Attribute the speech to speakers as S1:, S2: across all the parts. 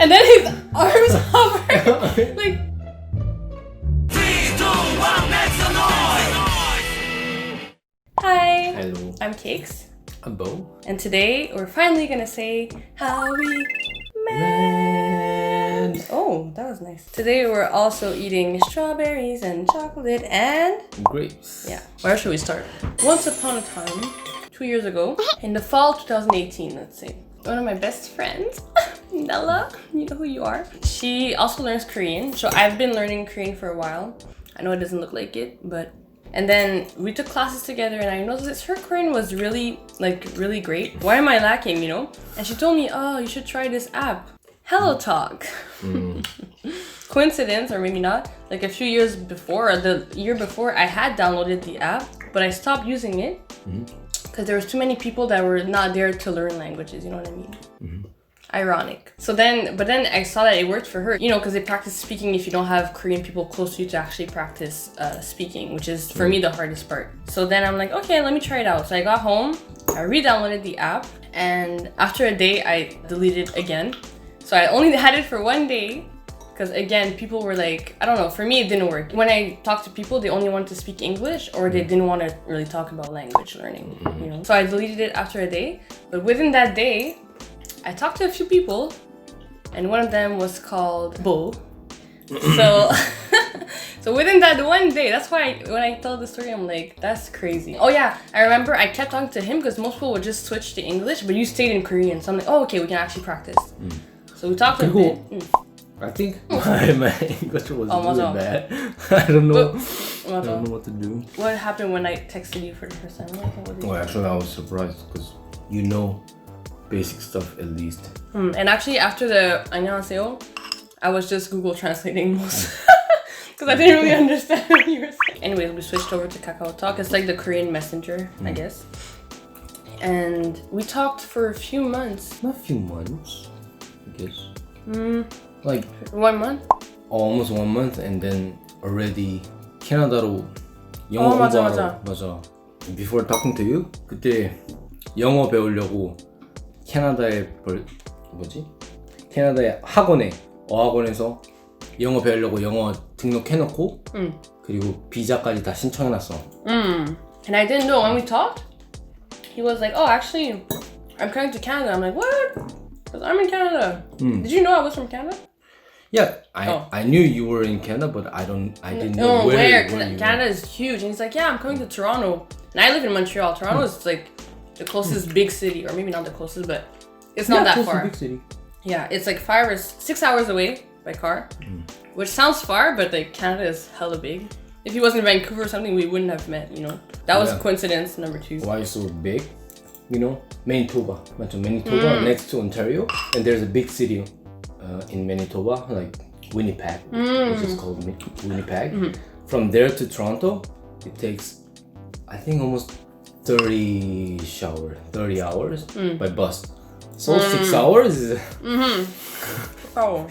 S1: And then his arms hover. Like. 3, 2, 1, make some noise! Hi.
S2: Hello.
S1: I'm Kakes.
S2: I'm Bo.
S1: And today we're finally gonna say how we met. Oh, that was nice. Today we're also eating strawberries and chocolate and
S2: grapes.
S1: Yeah. Where should we start? Once upon a time, 2 years ago, in the fall 2018, let's say, one of my best friends, Nella, you know who you are. She also learns Korean. So I've been learning Korean for a while. I know it doesn't look like it, but. And then we took classes together and I noticed her Korean was really great. Why am I lacking, you know? And she told me, oh, you should try this app, HelloTalk. Coincidence, or maybe not, like a few years before, or the year before, I had downloaded the app, but I stopped using it because there was too many people that were not there to learn languages, you know what I mean? Ironic. But then I saw that it worked for her, you know, because they practice speaking if you don't have Korean people close to you to actually practice speaking, which is for me the hardest part. So then I'm like, okay, let me try it out. So I got home, I re-downloaded the app, and after a day I deleted it again. So I only had it for 1 day because again, people were like, I don't know, for me it didn't work. When I talked to people, they only wanted to speak English or they didn't want to really talk about language learning, you know. So I deleted it after a day, but within that day, I talked to a few people, and one of them was called Bo. So, so within that 1 day, that's why when I tell the story, I'm like, that's crazy. Oh yeah, I remember I kept talking to him because most people would just switch to English, but you stayed in Korean. So I'm like, oh, okay, we can actually practice. So we talked a bit.
S2: I think my English was really bad. I don't know what to do.
S1: What happened when I texted you for the first time?
S2: Well, actually, I was surprised because you know basic stuff at least.
S1: And actually, after the 안녕하세요, I was just Google translating most because I didn't really understand what you were saying. Anyways, we switched over to KakaoTalk. It's like the Korean messenger, I guess. And we talked for a few months.
S2: Not a few months, I guess. Like
S1: 1 month?
S2: Almost 1 month, and then already 캐나다로 영어 공부하러. 맞아. Before talking to you, 그때 영어 배우려고 캐나다의 캐나다의 학원에 어학원에서 영어 배우려고 영어 등록해놓고 그리고 비자까지 다 신청해놨어.
S1: And I didn't know when we talked. He was like, "Oh, actually, I'm coming to Canada." I'm like, "What?" Because I'm in Canada. Did you know I was from Canada?
S2: Yeah, I knew you were in Canada, but I didn't know where you
S1: Canada is huge, and he's like, "Yeah, I'm coming to Toronto," and I live in Montreal. Toronto is like the closest big city, or maybe not the closest, but it's not that far.
S2: Big city.
S1: Yeah, it's like 5 or 6 hours away by car, which sounds far, but like Canada is hella big. If he was in Vancouver or something, we wouldn't have met, you know. That was coincidence number 2.
S2: Why so big? You know, Manitoba. Manitoba next to Ontario, and there's a big city in Manitoba, like Winnipeg, which is called Winnipeg. From there to Toronto, it takes, I think, almost 30 hours by bus. So 6 hours is So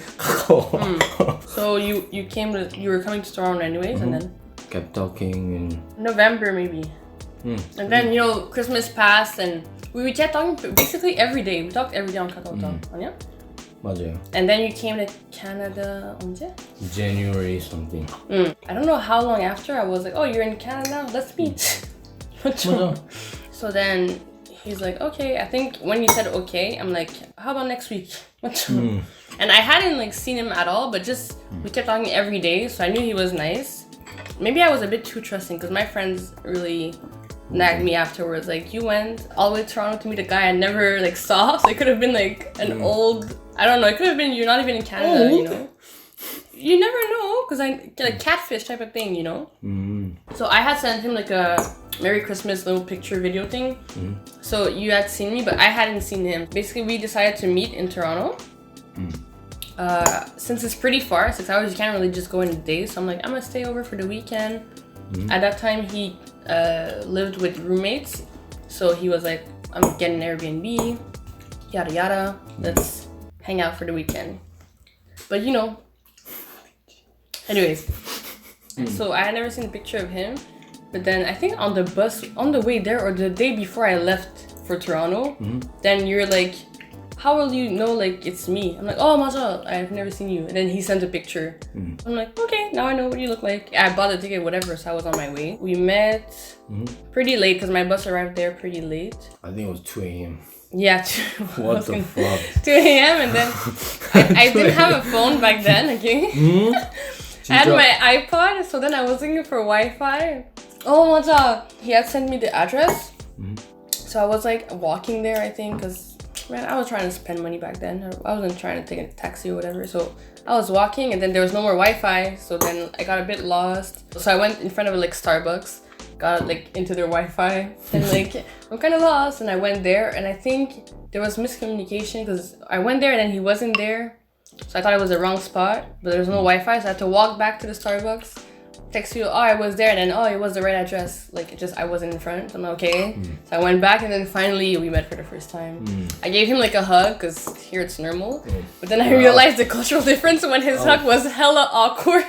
S2: you were coming to Toronto anyways, and then kept talking in
S1: November maybe. And then, you know, Christmas passed and we kept talking basically every day. We talked every day on KakaoTalk. 아니야?
S2: 맞아요.
S1: And then you came to Canada 언제?
S2: January something.
S1: I don't know how long after I was like, oh, you're in Canada now? Let's meet. So then he's like, okay. I think when you said okay, I'm like, how about next week? And I hadn't like seen him at all, but just we kept talking every day, so I knew he was nice. Maybe I was a bit too trusting because my friends really nagged me afterwards. Like, you went all the way to Toronto to meet a guy I never like saw, so it could have been like an old, I don't know, it could have been you're not even in Canada, you know? You never know, because I get a catfish type of thing, you know? So I had sent him like a Merry Christmas little picture video thing. So you had seen me, but I hadn't seen him. Basically, we decided to meet in Toronto. Since it's pretty far, 6 hours, you can't really just go in a day. So I'm like, I'm gonna stay over for the weekend. At that time, he lived with roommates. So he was like, I'm getting an Airbnb, yada yada. Let's hang out for the weekend. But you know, anyways. So I had never seen a picture of him. But then I think on the bus, on the way there, or the day before I left for Toronto, then you're like, how will you know like it's me? I'm like, oh 맞아, I've never seen you. And then he sent a picture. I'm like, okay, now I know what you look like. I bought the ticket, whatever, so I was on my way. We met pretty late because my bus arrived there pretty late.
S2: I think it was 2 a.m.
S1: Yeah,
S2: What the fuck?
S1: 2 a.m. and then I didn't have a phone back then, okay? I had my iPod, so then I was looking for Wi-Fi. Oh 맞아, he had sent me the address. So I was like walking there, I think, because man, I was trying to spend money back then. I wasn't trying to take a taxi or whatever. So I was walking and then there was no more Wi-Fi. So then I got a bit lost. So I went in front of like Starbucks, got like into their Wi-Fi and like, I'm kind of lost. And I went there and I think there was miscommunication because I went there and then he wasn't there. So I thought it was the wrong spot, but there was no Wi-Fi. So I had to walk back to the Starbucks. Text you, oh, I was there, and then, oh, it was the right address. Like, it just, I wasn't in front. I'm like, okay. So I went back, and then finally we met for the first time. I gave him like a hug, because here it's normal. But then I realized the cultural difference when his hug was hella awkward.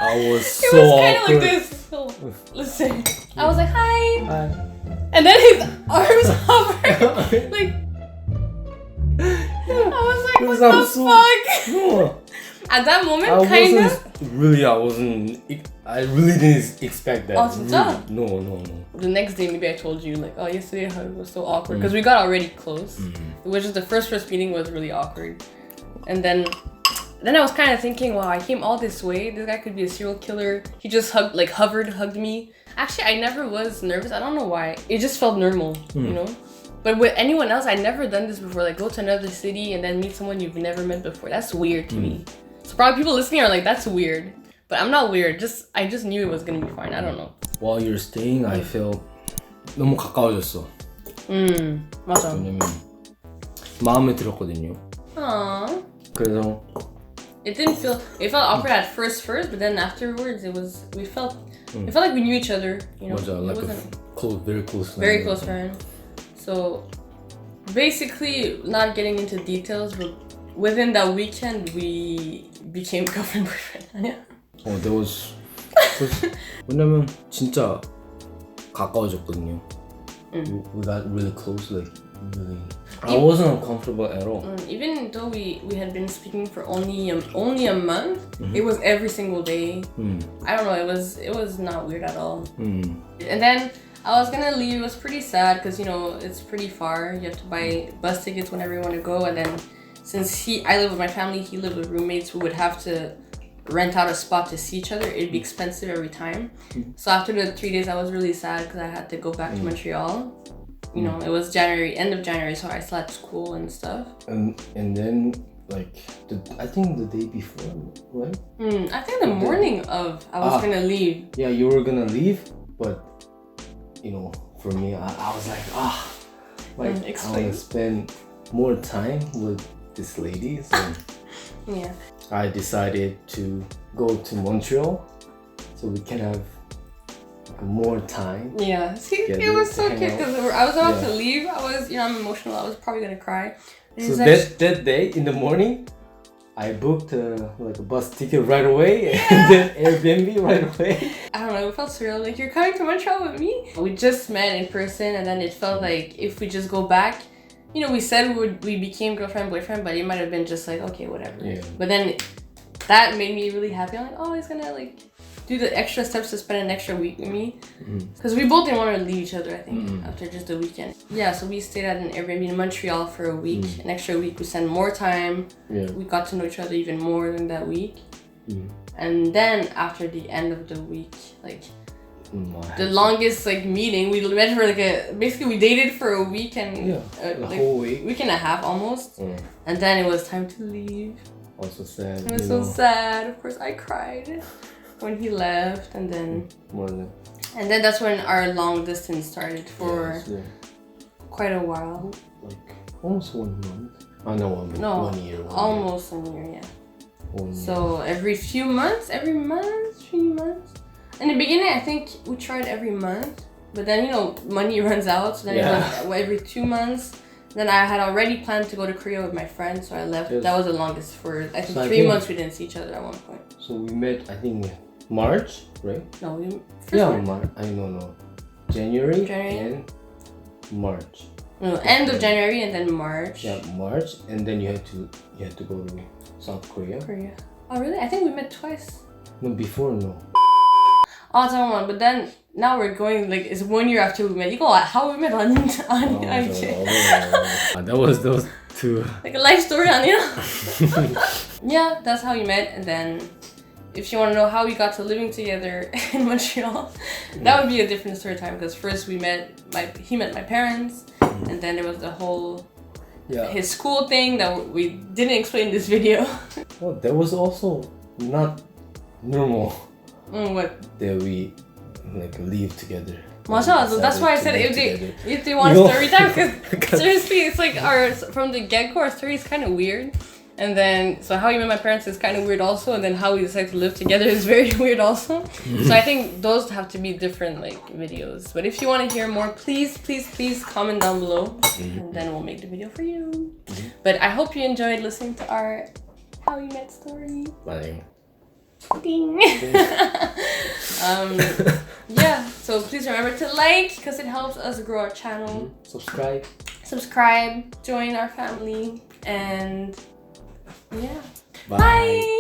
S2: I was so
S1: It was kind of
S2: awkward.
S1: like this. So, listen. I was like, hi. Hi. And then his arms hovered. Like, I was like, what the fuck?
S2: No.
S1: At that moment, kind of.
S2: I really didn't expect that.
S1: Oh, 진짜?
S2: Really. No.
S1: The next day, maybe I told you, like, oh, yesterday it was so awkward. Because we got already close. Which is the first meeting was really awkward. And then I was kind of thinking, wow, I came all this way. This guy could be a serial killer. He just hugged me. Actually, I never was nervous. I don't know why. It just felt normal, you know? But with anyone else, I'd never done this before. Like, go to another city and then meet someone you've never met before. That's weird to me. So probably people listening are like, that's weird. But I'm not weird. I just knew it was gonna be fine. I don't know.
S2: While you're staying, I felt 너무 가까워졌어.
S1: 맞아.
S2: 왜냐면 마음에 들었거든요.
S1: Aww.
S2: 그래서
S1: It felt awkward at first, but then afterwards we felt like we knew each other, you know.
S2: 맞아, like very close friend.
S1: Very close friend. So basically, not getting into details, but within that weekend we became girlfriend boyfriend.
S2: There was 왜냐면 진짜 가까워졌거든요. We got really close, like really. I wasn't uncomfortable at all.
S1: Even though we had been speaking for only a month, it was every single day. I don't know, it was not weird at all. And then I was gonna leave. It was pretty sad because, you know, it's pretty far. You have to buy bus tickets whenever you want to go. And then since I live with my family, he lived with roommates who would have to rent out a spot to see each other. It'd be expensive every time. So after the 3 days, I was really sad because I had to go back to Montreal. You know, it was end of January, so I still had school and stuff.
S2: And then, like, I think the day before, right?
S1: I think the morning of I was gonna leave.
S2: Yeah, you were gonna leave, but, you know, for me, I was like, I want to spend more time with this lady. So
S1: yeah.
S2: I decided to go to Montreal so we can have more time.
S1: Yeah, see, it was so cute because I was about to leave. I was, you know, I'm emotional. I was probably gonna cry.
S2: And so that day in the morning, I booked like a bus ticket right away and then Airbnb right away.
S1: I don't know, it felt surreal. Like, you're coming to Montreal with me? We just met in person and then it felt like if we just go back, you know, we said we became girlfriend, boyfriend, but it might have been just like, okay, whatever. Yeah. But then that made me really happy. I'm like, oh, he's gonna like do the extra steps to spend an extra week with me. Because we both didn't want to leave each other, I think, after just a weekend. Yeah, so we stayed at an Airbnb in Montreal for a week. An extra week, we spent more time. Yeah. We got to know each other even more than that week. And then after the end of the week, like, the longest like meeting, we met for like basically we dated for a week and like
S2: whole week
S1: and a half almost, and then it was time to leave.
S2: Also sad.
S1: It was so sad. Of course, I cried when he left, and then that's when our long distance started for quite a while.
S2: Like almost 1 month. Oh no, 1 month.
S1: No,
S2: 1 year.
S1: Almost 1 year, yeah. So every few months. In the beginning, I think we tried every month, but then, you know, money runs out, so then it was every 2 months. Then I had already planned to go to Korea with my friend, so I left. Yes. That was the longest for, I think, 3 months we didn't see each other at one point.
S2: So we met, I think, March, right?
S1: No,
S2: March. I don't know. January and March.
S1: No, end of January and then March.
S2: Yeah, March, and then you had to go to South Korea.
S1: Korea. Oh really? I think we met twice.
S2: No, before no.
S1: Oh, 잠깐만. But then now we're going like it's 1 year after we met. 이거 how we met on IG.
S2: That was two.
S1: Like a life story 아니야? Yeah, that's how we met. And then if you want to know how we got to living together in Montreal, that would be a different story time because first he met my parents, and then there was the whole his school thing that we didn't explain in this video.
S2: Well, that was also not normal.
S1: What?
S2: That we like live together.
S1: 맞아, that's why I said if they want a story time, because seriously, it's like from the get-go, our story is kind of weird. And then, so how we met my parents is kind of weird also, and then how we decided to live together is very weird also. So I think those have to be different like videos. But if you want to hear more, please comment down below, and then we'll make the video for you. But I hope you enjoyed listening to our how we met story.
S2: Bye.
S1: Ding. Yeah, so please remember to like because it helps us grow our channel. Subscribe, join our family, and yeah.
S2: Bye.